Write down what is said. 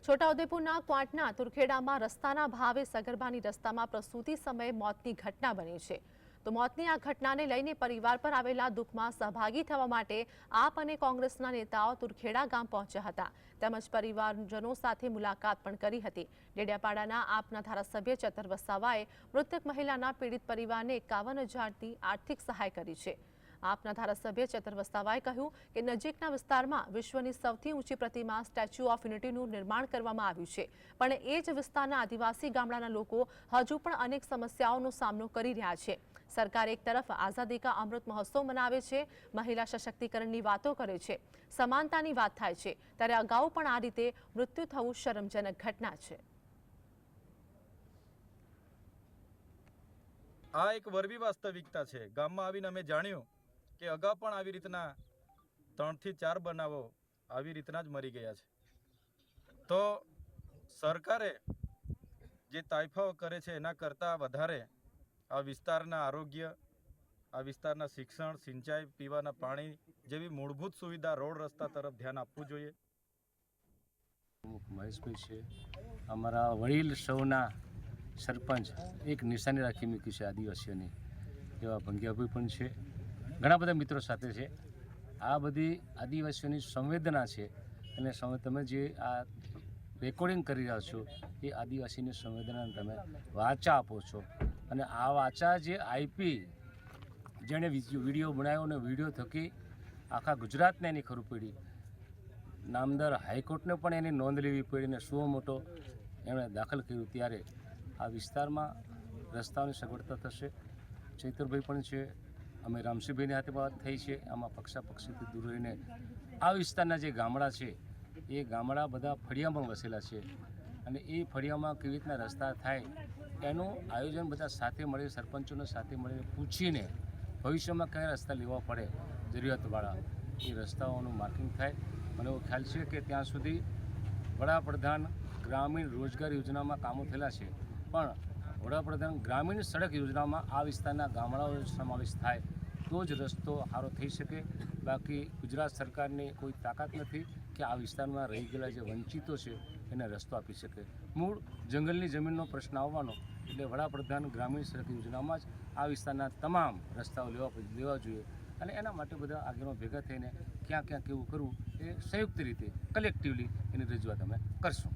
છોટાઉદેપુરના ક્વાંટના તુરખેડામાં રસ્તાના ભાવે સગર્ભાની રસ્તામાં પ્રસૂતિ સમયે મોતની ઘટના બની છે। તો મોતની આ ઘટનાને લઈને પરિવાર પર આવેલા દુઃખમાં સહભાગી થવા માટે આપ અને કોંગ્રેસના નેતાઓ તુરખેડા ગામ પહોંચ્યા હતા તેમજ પરિવારજનો સાથે મુલાકાત પણ કરી હતી। ડેડિયાપાડાના આપના ધારાસભ્ય ચેતર વસાવાએ મૃતક મહિલાના પીડિત પરિવારને 51,000ની આર્થિક સહાય કરી છે। આપના ધારાસભ્ય ચેતર વસાવાએ કહ્યું કે નજીકના વિસ્તારમાં વિશ્વની સૌથી ઊંચી પ્રતિમા સ્ટેચ્યુ ઓફ યુનિટીનું નિર્માણ કરવામાં આવ્યું છે, પણ એ જ વિસ્તારના આદિવાસી ગામડાના લોકો હજુ પણ અનેક સમસ્યાઓનો સામનો કરી રહ્યા છે। સરકાર એક તરફ આઝાદી કા અમૃત મહોત્સવ મનાવે છે, મહિલા સશક્તિકરણની વાતો કરે છે, સમાનતાની વાત થાય છે, ત્યારે અગાઉ પણ આ રીતે મૃત્યુ થવું શરમજનક ઘટના છે। આ એક વરવી વાસ્તવિકતા છે। ગામમાં આવીને અમે જાણ્યું કે અગાઉ પણ આવી રીતના 3 થી 4 બનાવો આવી રીતના જ મરી ગયા છે। તો સરકારે જે તાઇફાઓ કરે છે એના કરતાં વધારે આ વિસ્તારના આરોગ્ય, આ વિસ્તારના શિક્ષણ, સિંચાઈ, પીવાના પાણી જેવી મૂળભૂત સુવિધા, રોડ રસ્તા તરફ ધ્યાન આપવું જોઈએ। મહેશભાઈ છે, અમારા વડીલ સૌના સરપંચ એક નિશાની રાખી મૂકી છે આદિવાસીઓની, એવા ભંગિયાભાઈ પણ છે, ઘણા બધા મિત્રો સાથે છે। આ બધી આદિવાસીઓની સંવેદના છે અને તમે જે આ રેકોર્ડિંગ કરી રહ્યા છો એ આદિવાસીની સંવેદનાને તમે વાચા આપો છો અને આ વાચા જે આપી, જેણે વિડીયો બનાવ્યો અને વિડીયો થકી આખા ગુજરાતને એની ખબર પડી, નામદાર હાઈકોર્ટને પણ એની નોંધ લેવી પડી અને શું મોટો એમણે દાખલ કર્યું, ત્યારે આ વિસ્તારમાં રસ્તાઓની સગવડતા થશે। ચૈતરભાઈ પણ છે, અમે રામસિંહભાઈની હાથે વાત થઈ છે। આમાં પક્ષાપક્ષીથી દૂર રહીને આ વિસ્તારના જે ગામડા છે એ ગામડા બધા ફળિયામાં વસેલા છે અને એ ફળિયામાં કેવી રીતના રસ્તા થાય એનું આયોજન બધા સાથે મળી, સરપંચોને સાથે મળીને પૂછીને ભવિષ્યમાં કયા રસ્તા લેવા પડે જરૂરિયાતવાળા એ રસ્તાઓનું માર્કિંગ થાય। મને એવો ખ્યાલ છે કે ત્યાં સુધી વડાપ્રધાન ગ્રામીણ રોજગાર યોજનામાં કામો થયેલા છે, પણ વડાપ્રધાન ગ્રામીણ સડક યોજનામાં આ વિસ્તારના ગામડાઓનો સમાવેશ થાય તો જ રસ્તો સારો થઈ શકે। બાકી ગુજરાત સરકારની કોઈ તાકાત નથી કે આ વિસ્તારમાં રહી ગયેલા જે વંચિતો છે એને રસ્તો આપી શકે। મૂળ જંગલની જમીનનો પ્રશ્ન આવવાનો એટલે વડાપ્રધાન ગ્રામીણ સડક યોજનામાં જ આ વિસ્તારના તમામ રસ્તાઓ લેવા જોઈએ અને એના માટે બધા આગેવાનો ભેગા થઈને ક્યાં ક્યાં કેવું કરવું એ સંયુક્ત રીતે કલેક્ટિવલી એની રજૂઆત અમે કરશું।